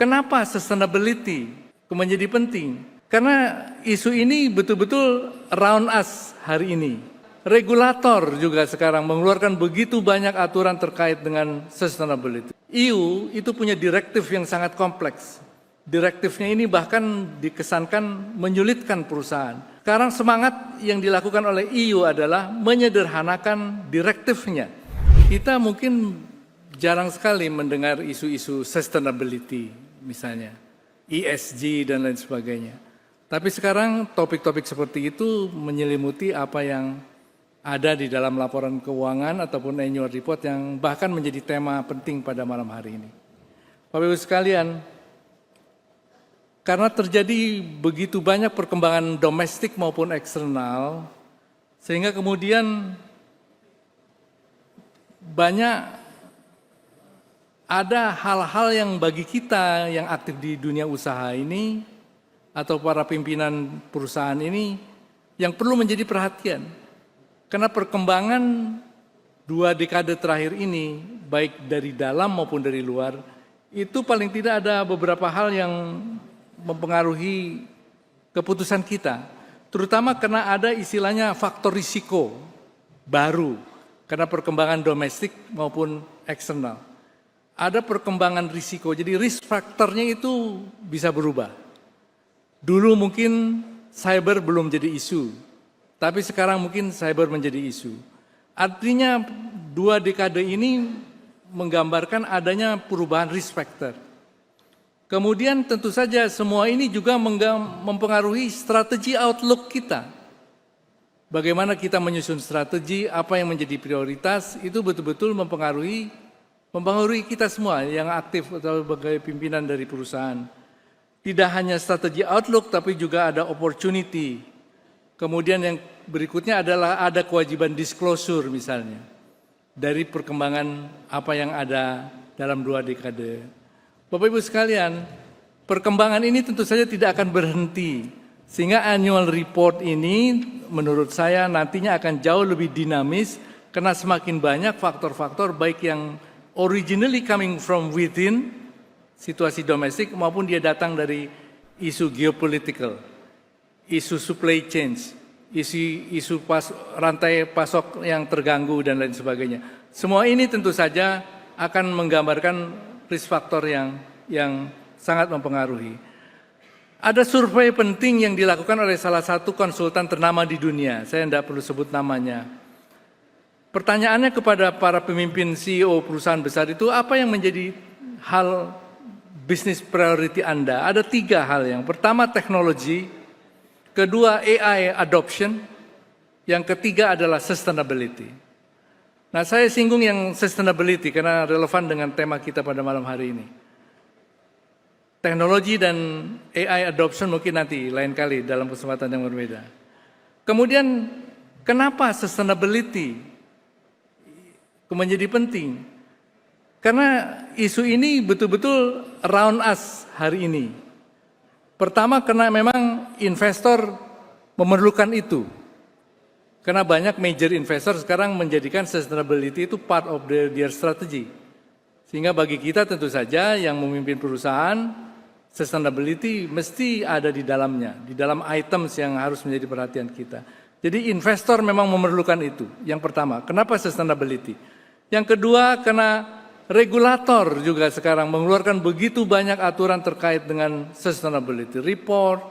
Kenapa sustainability menjadi penting? Karena isu ini betul-betul around us hari ini. Regulator juga sekarang mengeluarkan begitu banyak aturan terkait dengan sustainability. EU itu punya direktif yang sangat kompleks. Direktifnya ini bahkan dikesankan menyulitkan perusahaan. Sekarang semangat yang dilakukan oleh EU adalah menyederhanakan direktifnya. Kita mungkin jarang sekali mendengar isu-isu sustainability misalnya, ESG dan lain sebagainya. Tapi sekarang topik-topik seperti itu menyelimuti apa yang ada di dalam laporan keuangan ataupun annual report yang bahkan menjadi tema penting pada malam hari ini. Bapak Ibu sekalian, karena terjadi begitu banyak perkembangan domestik maupun eksternal, sehingga kemudian banyak ada hal-hal yang bagi kita yang aktif di dunia usaha ini atau para pimpinan perusahaan ini yang perlu menjadi perhatian. Karena perkembangan 2 dekade terakhir ini, baik dari dalam maupun dari luar, itu paling tidak ada beberapa hal yang mempengaruhi keputusan kita. Terutama karena ada istilahnya faktor risiko baru, karena perkembangan domestik maupun eksternal. Ada perkembangan risiko, jadi risk faktornya itu bisa berubah. Dulu mungkin cyber belum jadi isu, tapi sekarang mungkin cyber menjadi isu. Artinya 2 dekade ini menggambarkan adanya perubahan risk factor. Kemudian tentu saja semua ini juga mempengaruhi strategi outlook kita. Bagaimana kita menyusun strategi, apa yang menjadi prioritas, itu betul-betul mempengaruhi kita semua yang aktif atau sebagai pimpinan dari perusahaan. Tidak hanya strategi outlook, tapi juga ada opportunity. Kemudian yang berikutnya adalah ada kewajiban disclosure misalnya, dari perkembangan apa yang ada dalam 2 dekade. Bapak Ibu sekalian, perkembangan ini tentu saja tidak akan berhenti. Sehingga annual report ini menurut saya nantinya akan jauh lebih dinamis, karena semakin banyak faktor-faktor baik yang originally coming from within, situasi domestik, maupun dia datang dari isu geopolitical, isu supply chain, isu rantai pasok yang terganggu dan lain sebagainya. Semua ini tentu saja akan menggambarkan risk factor yang sangat mempengaruhi. Ada survei penting yang dilakukan oleh salah satu konsultan ternama di dunia, saya tidak perlu sebut namanya. Pertanyaannya kepada para pemimpin CEO perusahaan besar itu, apa yang menjadi hal bisnis priority Anda? Ada 3 hal. Yang pertama teknologi, kedua AI adoption, yang ketiga adalah sustainability. Nah, saya singgung yang sustainability karena relevan dengan tema kita pada malam hari ini. Teknologi dan AI adoption mungkin nanti lain kali dalam kesempatan yang berbeda. Kemudian kenapa sustainability menjadi penting? Karena isu ini betul-betul around us hari ini. Pertama karena memang investor memerlukan itu. Karena banyak major investor sekarang menjadikan sustainability itu part of their strategy. Sehingga bagi kita tentu saja yang memimpin perusahaan, sustainability mesti ada di dalamnya, di dalam items yang harus menjadi perhatian kita. Jadi investor memang memerlukan itu, yang pertama. Kenapa sustainability? Yang kedua karena regulator juga sekarang mengeluarkan begitu banyak aturan terkait dengan sustainability report,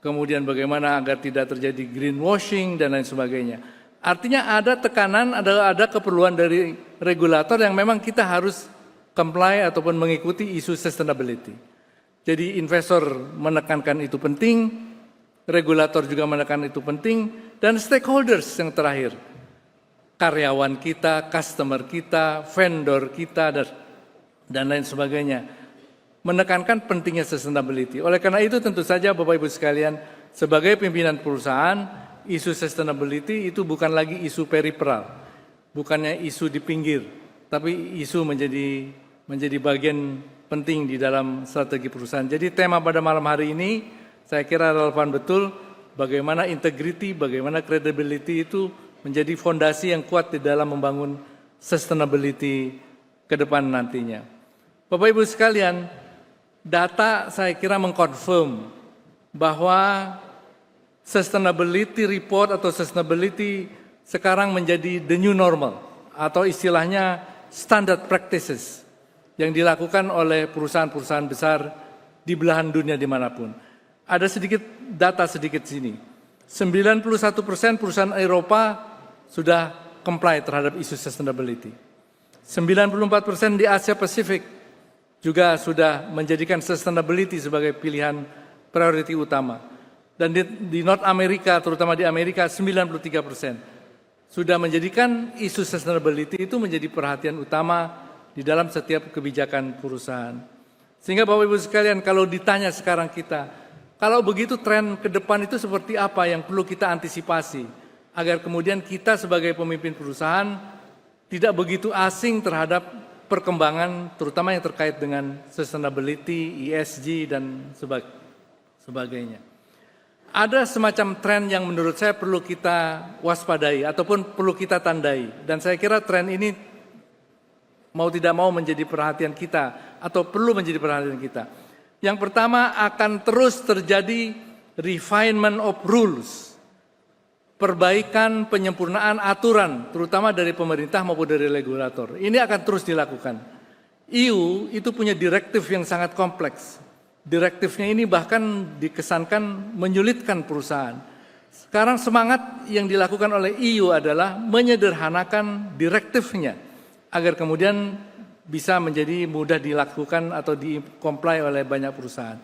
kemudian bagaimana agar tidak terjadi greenwashing dan lain sebagainya. Artinya ada tekanan, ada keperluan dari regulator yang memang kita harus comply ataupun mengikuti isu sustainability. Jadi investor menekankan itu penting, regulator juga menekankan itu penting, dan stakeholders yang terakhir, karyawan kita, customer kita, vendor kita, dan lain sebagainya, menekankan pentingnya sustainability. Oleh karena itu tentu saja Bapak Ibu sekalian, sebagai pimpinan perusahaan, isu sustainability itu bukan lagi isu peripheral, bukannya isu di pinggir, tapi isu menjadi bagian penting di dalam strategi perusahaan. Jadi tema pada malam hari ini saya kira relevan betul, bagaimana integrity, bagaimana credibility itu menjadi fondasi yang kuat di dalam membangun sustainability ke depan nantinya. Bapak Ibu sekalian, data saya kira mengkonfirm bahwa sustainability report atau sustainability sekarang menjadi the new normal atau istilahnya standard practices yang dilakukan oleh perusahaan-perusahaan besar di belahan dunia dimanapun. Ada sedikit data sedikit sini. 91% perusahaan Eropa sudah comply terhadap isu sustainability. 94% di Asia Pasifik juga sudah menjadikan sustainability sebagai pilihan priority utama. Dan di North America, terutama di Amerika, 93% sudah menjadikan isu sustainability itu menjadi perhatian utama di dalam setiap kebijakan perusahaan. Sehingga Bapak Ibu sekalian, kalau ditanya sekarang kita, kalau begitu tren ke depan itu seperti apa yang perlu kita antisipasi, agar kemudian kita sebagai pemimpin perusahaan tidak begitu asing terhadap perkembangan, terutama yang terkait dengan sustainability, ESG, dan sebagainya. Ada semacam tren yang menurut saya perlu kita waspadai ataupun perlu kita tandai. Dan saya kira tren ini mau tidak mau menjadi perhatian kita atau perlu menjadi perhatian kita. Yang pertama, akan terus terjadi refinement of rules. Perbaikan, penyempurnaan aturan, terutama dari pemerintah maupun dari regulator. Ini akan terus dilakukan. EU itu punya direktif yang sangat kompleks. Direktifnya ini bahkan dikesankan menyulitkan perusahaan. Sekarang semangat yang dilakukan oleh EU adalah menyederhanakan direktifnya agar kemudian bisa menjadi mudah dilakukan atau di-comply oleh banyak perusahaan.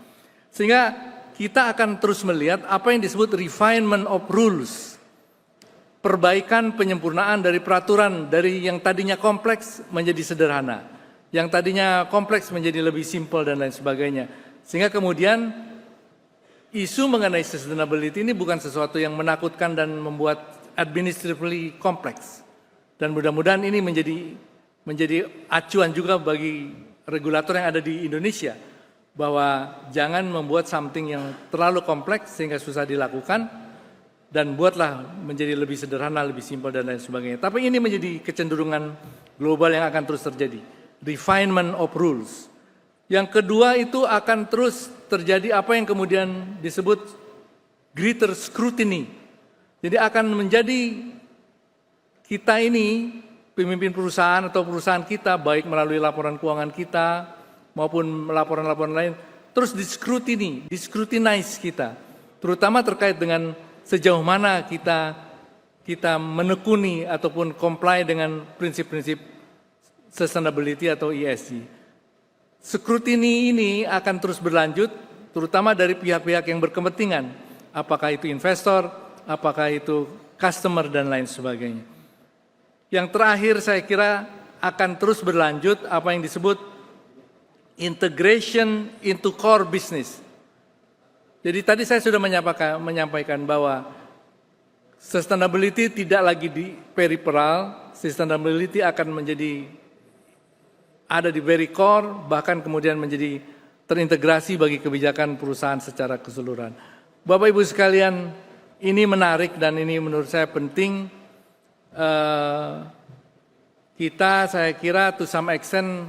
Sehingga kita akan terus melihat apa yang disebut refinement of rules. Perbaikan, penyempurnaan dari peraturan dari yang tadinya kompleks menjadi sederhana. Yang tadinya kompleks menjadi lebih simpel dan lain sebagainya. Sehingga kemudian isu mengenai sustainability ini bukan sesuatu yang menakutkan dan membuat administratively kompleks. Dan mudah-mudahan ini menjadi acuan juga bagi regulator yang ada di Indonesia. Bahwa jangan membuat something yang terlalu kompleks sehingga susah dilakukan. Dan buatlah menjadi lebih sederhana, lebih simpel dan lain sebagainya. Tapi ini menjadi kecenderungan global yang akan terus terjadi. Refinement of rules. Yang kedua itu akan terus terjadi apa yang kemudian disebut greater scrutiny. Jadi akan menjadi kita ini, pemimpin perusahaan atau perusahaan kita, baik melalui laporan keuangan kita maupun laporan-laporan lain, terus discrutinize kita. Terutama terkait dengan sejauh mana kita menekuni ataupun comply dengan prinsip-prinsip sustainability atau ESG. Scrutiny ini akan terus berlanjut, terutama dari pihak-pihak yang berkepentingan, apakah itu investor, apakah itu customer, dan lain sebagainya. Yang terakhir saya kira akan terus berlanjut apa yang disebut integration into core business. Jadi tadi saya sudah menyampaikan bahwa sustainability tidak lagi di peripheral, sustainability akan menjadi ada di very core, bahkan kemudian menjadi terintegrasi bagi kebijakan perusahaan secara keseluruhan. Bapak Ibu sekalian, ini menarik dan ini menurut saya penting. Kita saya kira to some extent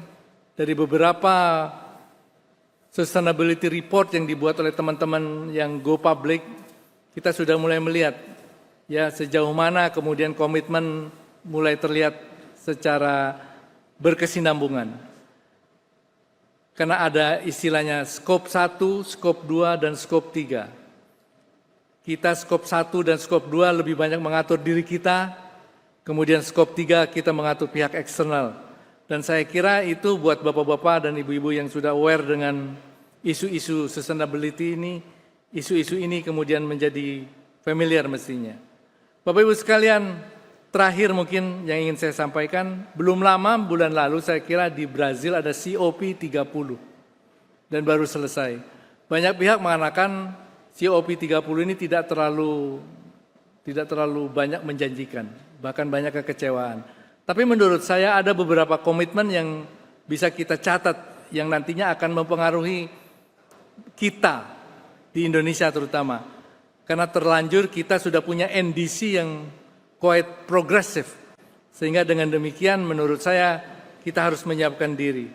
dari beberapa sustainability report yang dibuat oleh teman-teman yang go public, kita sudah mulai melihat ya sejauh mana kemudian komitmen mulai terlihat secara berkesinambungan. Karena ada istilahnya scope 1, scope 2, dan scope 3. Kita scope 1 dan scope 2 lebih banyak mengatur diri kita, kemudian scope 3 kita mengatur pihak eksternal. Dan saya kira itu buat bapak-bapak dan ibu-ibu yang sudah aware dengan isu-isu sustainability ini, isu-isu ini kemudian menjadi familiar mestinya. Bapak Ibu sekalian, terakhir mungkin yang ingin saya sampaikan, belum lama bulan lalu saya kira di Brazil ada COP30 dan baru selesai. Banyak pihak mengatakan COP30 ini tidak terlalu banyak menjanjikan, bahkan banyak kekecewaan. Tapi menurut saya ada beberapa komitmen yang bisa kita catat yang nantinya akan mempengaruhi kita di Indonesia terutama. Karena terlanjur kita sudah punya NDC yang quite progresif, sehingga dengan demikian menurut saya kita harus menyiapkan diri.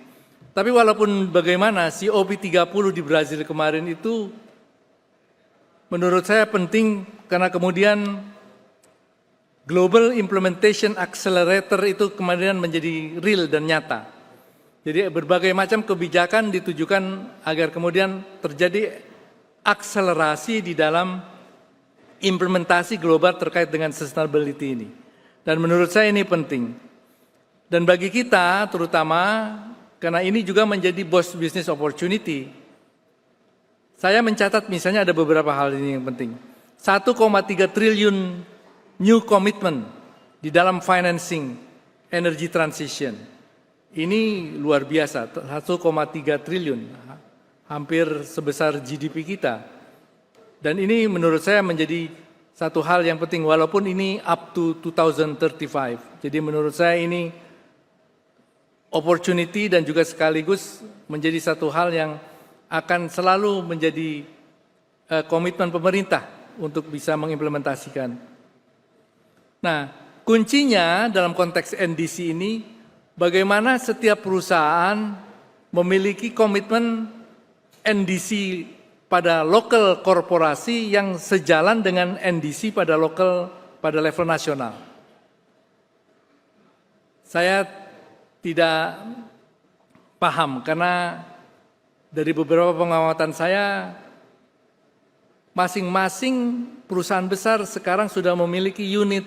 Tapi walaupun bagaimana, COP30 di Brazil kemarin itu menurut saya penting karena kemudian Global Implementation Accelerator itu kemudian menjadi real dan nyata. Jadi berbagai macam kebijakan ditujukan agar kemudian terjadi akselerasi di dalam implementasi global terkait dengan sustainability ini. Dan menurut saya ini penting. Dan bagi kita terutama, karena ini juga menjadi business opportunity, saya mencatat misalnya ada beberapa hal ini yang penting. 1,3 triliun new commitment di dalam financing energy transition. Ini luar biasa, 1,3 triliun, hampir sebesar GDP kita. Dan ini menurut saya menjadi satu hal yang penting, walaupun ini up to 2035. Jadi menurut saya ini opportunity dan juga sekaligus menjadi satu hal yang akan selalu menjadi komitmen pemerintah untuk bisa mengimplementasikan. Nah, kuncinya dalam konteks NDC ini, bagaimana setiap perusahaan memiliki komitmen NDC pada lokal korporasi yang sejalan dengan NDC pada level nasional. Saya tidak paham karena dari beberapa pengamatan saya, masing-masing perusahaan besar sekarang sudah memiliki unit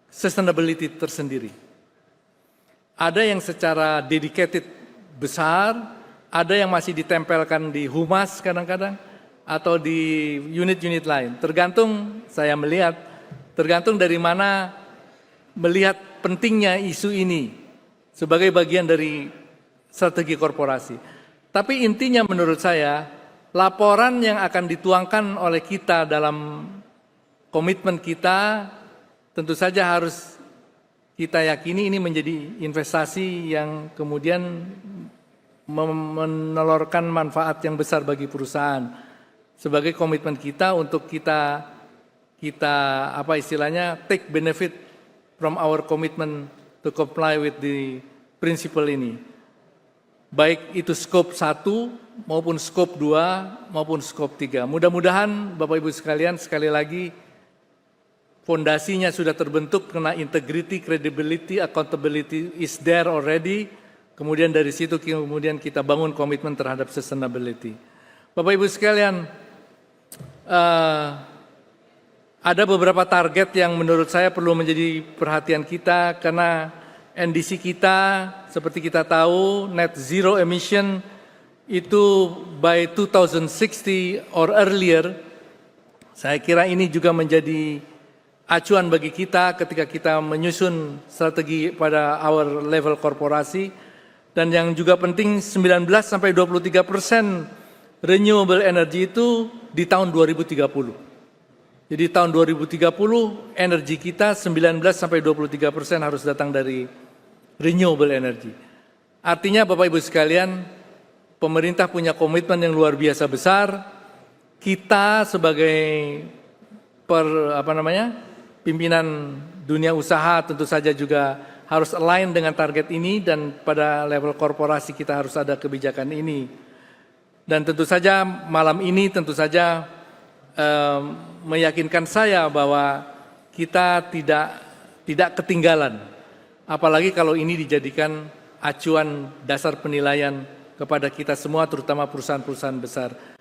sustainability tersendiri. Ada yang secara dedicated besar, ada yang masih ditempelkan di humas kadang-kadang, atau di unit-unit lain. Tergantung, saya melihat, tergantung dari mana melihat pentingnya isu ini sebagai bagian dari strategi korporasi. Tapi intinya menurut saya, laporan yang akan dituangkan oleh kita dalam komitmen kita, tentu saja harus kita yakini ini menjadi investasi yang kemudian menelurkan manfaat yang besar bagi perusahaan. Sebagai komitmen kita untuk kita apa istilahnya, take benefit from our commitment to comply with the principle ini. Baik itu scope 1 maupun scope 2 maupun scope 3. Mudah-mudahan Bapak Ibu sekalian, sekali lagi fondasinya sudah terbentuk karena integrity, credibility, accountability is there already. Kemudian dari situ kemudian kita bangun komitmen terhadap sustainability. Bapak Ibu sekalian, ada beberapa target yang menurut saya perlu menjadi perhatian kita karena NDC kita seperti kita tahu net zero emission itu by 2060 or earlier. Saya kira ini juga menjadi acuan bagi kita ketika kita menyusun strategi pada our level korporasi. Dan yang juga penting 19-23% renewable energy itu di tahun 2030. Jadi tahun 2030 energi kita 19-23% harus datang dari renewable energy. Artinya Bapak Ibu sekalian, pemerintah punya komitmen yang luar biasa besar. Kita sebagai pimpinan dunia usaha tentu saja juga harus align dengan target ini dan pada level korporasi kita harus ada kebijakan ini. Dan tentu saja malam ini tentu saja meyakinkan saya bahwa kita tidak ketinggalan. Apalagi kalau ini dijadikan acuan dasar penilaian kepada kita semua terutama perusahaan-perusahaan besar.